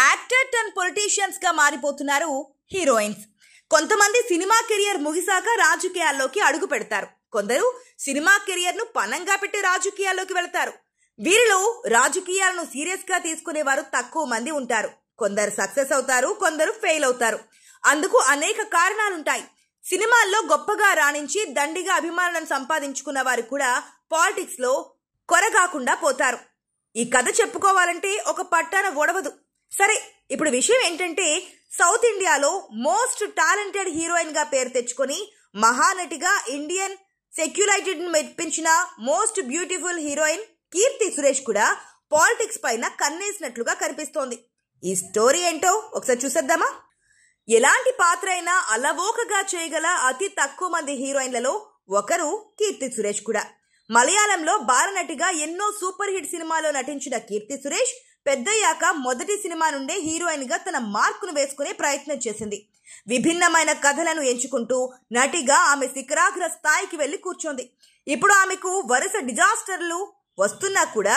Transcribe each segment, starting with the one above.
Actor turn politicians గా మారిపోతున్నారు heroines. కొంతమంది cinema career ముగిసాక రాజకీయాల్లోకి అడుగు పెడతారు. కొందరు సినిమా కెరియర్ ను పనంగా పెట్టి రాజకీయాల్లోకి వెళతారు. వీరిలో రాజకీయాలను సీరియస్ గా తీసుకునేవారు తక్కువ మంది ఉంటారు. కొందరు సక్సెస్ అవుతారు, కొందరు ఫెయిల్ అవుతారు. అందుకు అనేక కారణాలుంటాయి. సినిమాల్లో గొప్పగా రాణించి దండిగా అభిమానులను సంపాదించుకున్న వారు కూడా పాలిటిక్స్ లో కొరగాకుండా పోతారు. ఈ కథ చెప్పుకోవాలంటే ఒక పట్టాన ఒడవదు. సరే, ఇప్పుడు విషయం ఏంటంటే, సౌత్ ఇండియాలో మోస్ట్ టాలెంటెడ్ హీరోయిన్ గా పేరు తెచ్చుకొని మహానటిగా Indian సెక్యులైటెడ్ మెప్పించిన most beautiful heroine Keerthy Suresh కూడా పాలిటిక్స్ పైన కన్నేసినట్లుగా కనిపిస్తోంది. ఈ స్టోరీ ఏంటో ఒకసారి చూసేద్దామా? ఎలాంటి పాత్ర అయినా అలవోకగా చేయగల అతి తక్కువ మంది హీరోయిన్లలో ఒకరు కీర్తి సురేష్ కూడా. మలయాళంలో బాలనటిగా ఎన్నో సూపర్ హిట్ సినిమాలో నటించిన కీర్తి సురేష్ పెద్దయ్యాక మొదటి సినిమా నుండే హీరోయిన్ గా తన మార్కును వేసుకునే ప్రయత్నం చేసింది. విభిన్నమైన కథలను ఎంచుకుంటూ నటిగా ఆమె శిఖరాగ్ర స్థాయికి వెళ్లి కూర్చోంది. ఇప్పుడు ఆమెకు వరుస డిజాస్టర్లు వస్తున్నా కూడా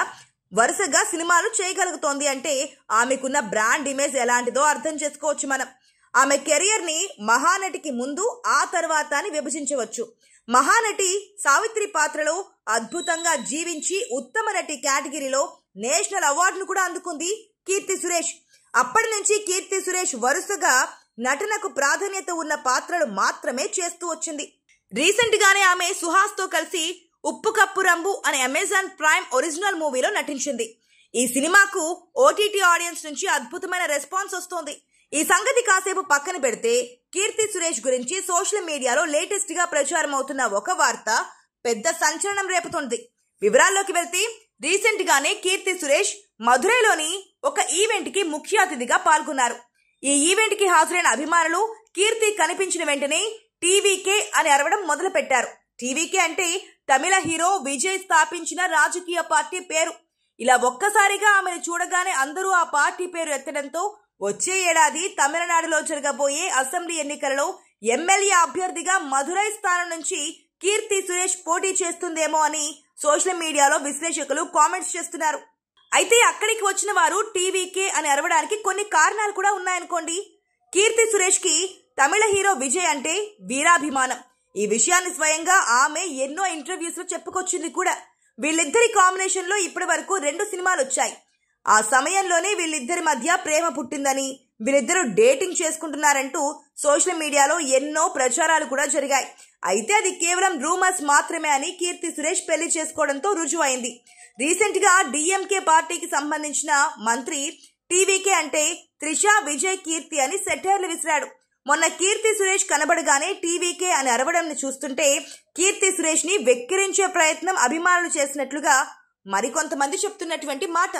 వరుసగా సినిమాలు చేయగలుగుతోంది అంటే ఆమెకున్న బ్రాండ్ ఇమేజ్ ఎలాంటిదో అర్థం చేసుకోవచ్చు మనం. ఆమె కెరియర్ ని మహానటికి ముందు ఆ తర్వాత అని విభజించవచ్చు. మహానటి సావిత్రి పాత్రలో అద్భుతంగా జీవించి ఉత్తమ నటి కేటగిరీలో నేషనల్ అవార్డును కూడా అందుకుంది కీర్తి సురేష్. అప్పటి నుంచి కీర్తి సురేష్ వరుసగా నటనకు ప్రాధాన్యత ఉన్న పాత్రలు మాత్రమే చేస్తూ వచ్చింది. రీసెంట్ గానే ఆమె సుహాస్ తో కలిసి ఉప్పు కప్పు రంబు అనే అమెజాన్ ప్రైమ్ ఒరిజినల్ మూవీలో నటించింది. ఈ సినిమాకు ఓటీటీ ఆడియన్స్ నుంచి అద్భుతమైన రెస్పాన్స్ వస్తోంది. ఈ సంగతి కాసేపు పక్కన పెడితే కీర్తి సురేష్ గురించి సోషల్ మీడియాలో లేటెస్ట్ గా ప్రచారం అవుతున్న ఒక వార్త పెద్ద సంచలనం రేపుతోంది. వివరాల్లోకి వెళ్తే, రీసెంట్ గానే కీర్తి సురేష్ మధురైలోని ఒక ఈవెంట్ కి ముఖ్య అతిథిగా పాల్గొన్నారు. ఈ ఈవెంట్ కి హాజరైన అభిమానులు కీర్తి కనిపించిన వెంటనే టీవీకే అని అరవడం మొదలు పెట్టారు. టీవీకే అంటే తమిళ హీరో విజయ్ స్థాపించిన రాజకీయ పార్టీ పేరు. ఇలా ఒక్కసారిగా ఆమెను చూడగానే అందరూ ఆ పార్టీ పేరు ఎత్తడంతో వచ్చే ఏడాది తమిళనాడులో జరగబోయే అసెంబ్లీ ఎన్నికలలో ఎమ్మెల్యే అభ్యర్థిగా మధురై స్థానం నుంచి కీర్తి సురేష్ పోటీ చేస్తుందేమో అని సోషల్ మీడియాలో విశ్లేషకులు కామెంట్స్ చేస్తున్నారు. అయితే అక్కడికి వచ్చిన వారు టీవీకే అని అరవడానికి కొన్ని కారణాలు కూడా ఉన్నాయనుకోండి. కీర్తి సురేష్ కి తమిళ హీరో విజయ్ అంటే వీరాభిమానం. ఈ విషయాన్ని స్వయంగా ఆమె ఎన్నో ఇంటర్వ్యూస్ లో చెప్పుకొచ్చింది కూడా. వీళ్ళిద్దరి కాంబినేషన్ లో ఇప్పటి వరకు 2 సినిమాలు వచ్చాయి. ఆ సమయంలోనే వీళ్ళిద్దరి మధ్య ప్రేమ పుట్టిందని, వీళ్ళిద్దరూ డేటింగ్ చేసుకుంటున్నారంటూ సోషల్ మీడియాలో ఎన్నో ప్రచారాలు కూడా జరిగాయి. అయితే అది కేవలం రూమర్స్ మాత్రమే అని కీర్తి సురేష్ పెళ్లి చేసుకోవడంతో రుజువైంది. రీసెంట్ గా డిఎంకే పార్టీకి సంబంధించిన మంత్రి టీవీకే అంటే త్రిష, విజయ్, కీర్తి అని సెటైర్లు విసిరాడు. మొన్న కీర్తి సురేష్ కనబడగానే టీవీకే అని అరవడం చూస్తుంటే కీర్తి సురేష్ ని వెక్కిరించే ప్రయత్నం అభిమానులు చేసినట్లుగా మరికొంతమంది చెప్తున్నటువంటి మాట.